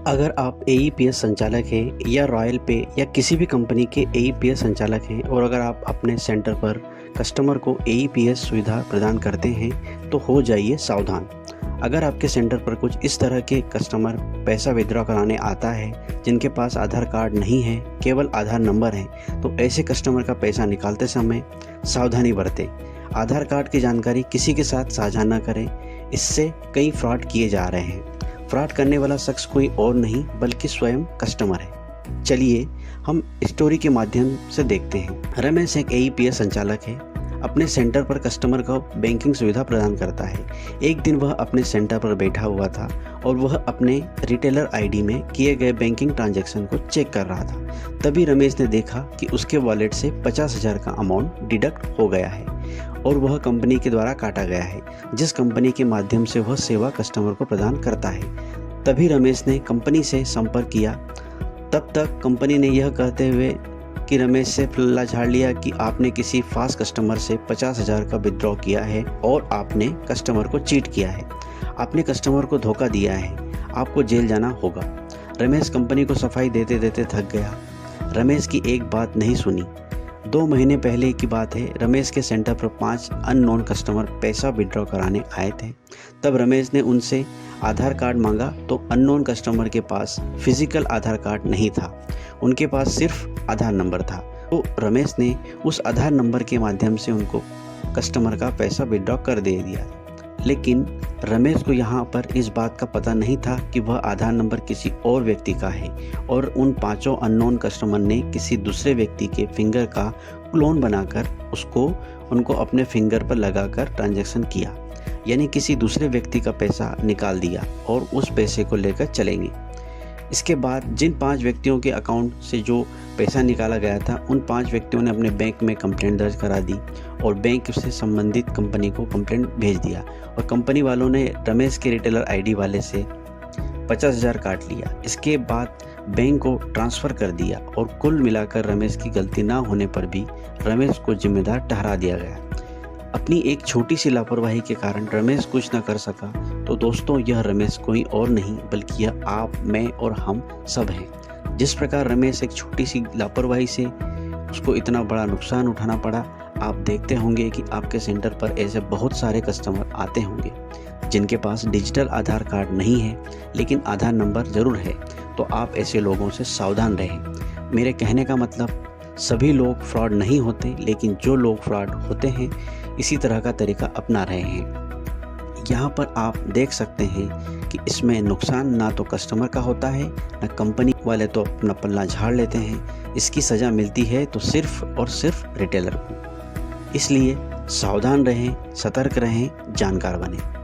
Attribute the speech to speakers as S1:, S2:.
S1: अगर आप एईपीएस संचालक हैं या रॉयल पे या किसी भी कंपनी के एईपीएस संचालक हैं और अगर आप अपने सेंटर पर कस्टमर को एईपीएस सुविधा प्रदान करते हैं तो हो जाइए सावधान। अगर आपके सेंटर पर कुछ इस तरह के कस्टमर पैसा विथड्रॉ कराने आता है जिनके पास आधार कार्ड नहीं है, केवल आधार नंबर है, तो ऐसे कस्टमर का पैसा निकालते समय सावधानी बरतें। आधार कार्ड की जानकारी किसी के साथ साझा न करें, इससे कई फ्रॉड किए जा रहे हैं। फ्रॉड करने वाला शख्स कोई और नहीं बल्कि स्वयं कस्टमर है। चलिए हम स्टोरी के माध्यम से देखते हैं। रमेश एक एईपीएस संचालक है। अपने सेंटर पर कस्टमर को बैंकिंग सुविधा प्रदान करता है। एक दिन वह अपने सेंटर पर बैठा हुआ था और वह अपने रिटेलर आईडी में किए गए बैंकिंग ट्रांजैक्शन को चेक कर रहा था। तभी रमेश ने देखा कि उसके वॉलेट से 50,000 का अमाउंट डिडक्ट हो गया है और वह कंपनी के द्वारा काटा गया है, जिस कंपनी के माध्यम से वह सेवा कस्टमर को प्रदान करता है। तभी रमेश ने कंपनी से संपर्क किया। तब तक कंपनी ने यह कहते हुए कि रमेश से पल्ला झाड़ लिया कि आपने किसी फास्ट कस्टमर से 50,000 का विथड्रॉ किया है और आपने कस्टमर को चीट किया है। आपने कस्टमर को धोखा दिया है, आपको जेल जाना होगा। रमेश कंपनी को सफाई देते देते थक गया। रमेश की एक बात नहीं सुनी। 2 महीने पहले की बात है। रमेश के सेंटर पर 5 अननोन कस्टमर पैसा विथड्रॉ कराने आए थे। तब रमेश ने उनसे आधार कार्ड मांगा तो अननोन कस्टमर के पास फिजिकल आधार कार्ड नहीं था, उनके पास सिर्फ आधार नंबर था। तो रमेश ने उस आधार नंबर के माध्यम से उनको कस्टमर का पैसा विथड्रॉ कर दे दिया। लेकिन रमेश को यहाँ पर इस बात का पता नहीं था कि वह आधार नंबर किसी और व्यक्ति का है और उन 5 अननोन कस्टमर ने किसी दूसरे व्यक्ति के फिंगर का क्लोन बनाकर उनको अपने फिंगर पर लगाकर ट्रांजैक्शन किया, यानी किसी दूसरे व्यक्ति का पैसा निकाल दिया और उस पैसे को लेकर चलेंगे। इसके बाद जिन 5 व्यक्तियों के अकाउंट से जो पैसा निकाला गया था, उन 5 व्यक्तियों ने अपने बैंक में कंप्लेंट दर्ज करा दी और बैंक से संबंधित कंपनी को कंप्लेंट भेज दिया और कंपनी वालों ने रमेश के रिटेलर आईडी वाले से 50,000 काट लिया। इसके बाद बैंक को ट्रांसफ़र कर दिया और कुल मिलाकर रमेश की गलती ना होने पर भी रमेश को जिम्मेदार ठहरा दिया गया। अपनी एक छोटी सी लापरवाही के कारण रमेश कुछ न कर सका तो दोस्तों, यह रमेश कोई और नहीं बल्कि यह आप, मैं और हम सब हैं। जिस प्रकार रमेश एक छोटी सी लापरवाही से उसको इतना बड़ा नुकसान उठाना पड़ा, आप देखते होंगे कि आपके सेंटर पर ऐसे बहुत सारे कस्टमर आते होंगे जिनके पास डिजिटल आधार कार्ड नहीं है लेकिन आधार नंबर ज़रूर है। तो आप ऐसे लोगों से सावधान रहें। मेरे कहने का मतलब, सभी लोग फ्रॉड नहीं होते, लेकिन जो लोग फ्रॉड होते हैं इसी तरह का तरीका अपना रहे हैं। यहाँ पर आप देख सकते हैं कि इसमें नुकसान ना तो कस्टमर का होता है, ना कंपनी वाले तो अपना पल्ला झाड़ लेते हैं। इसकी सज़ा मिलती है तो सिर्फ और सिर्फ रिटेलर को। इसलिए सावधान रहें, सतर्क रहें, जानकार बनें।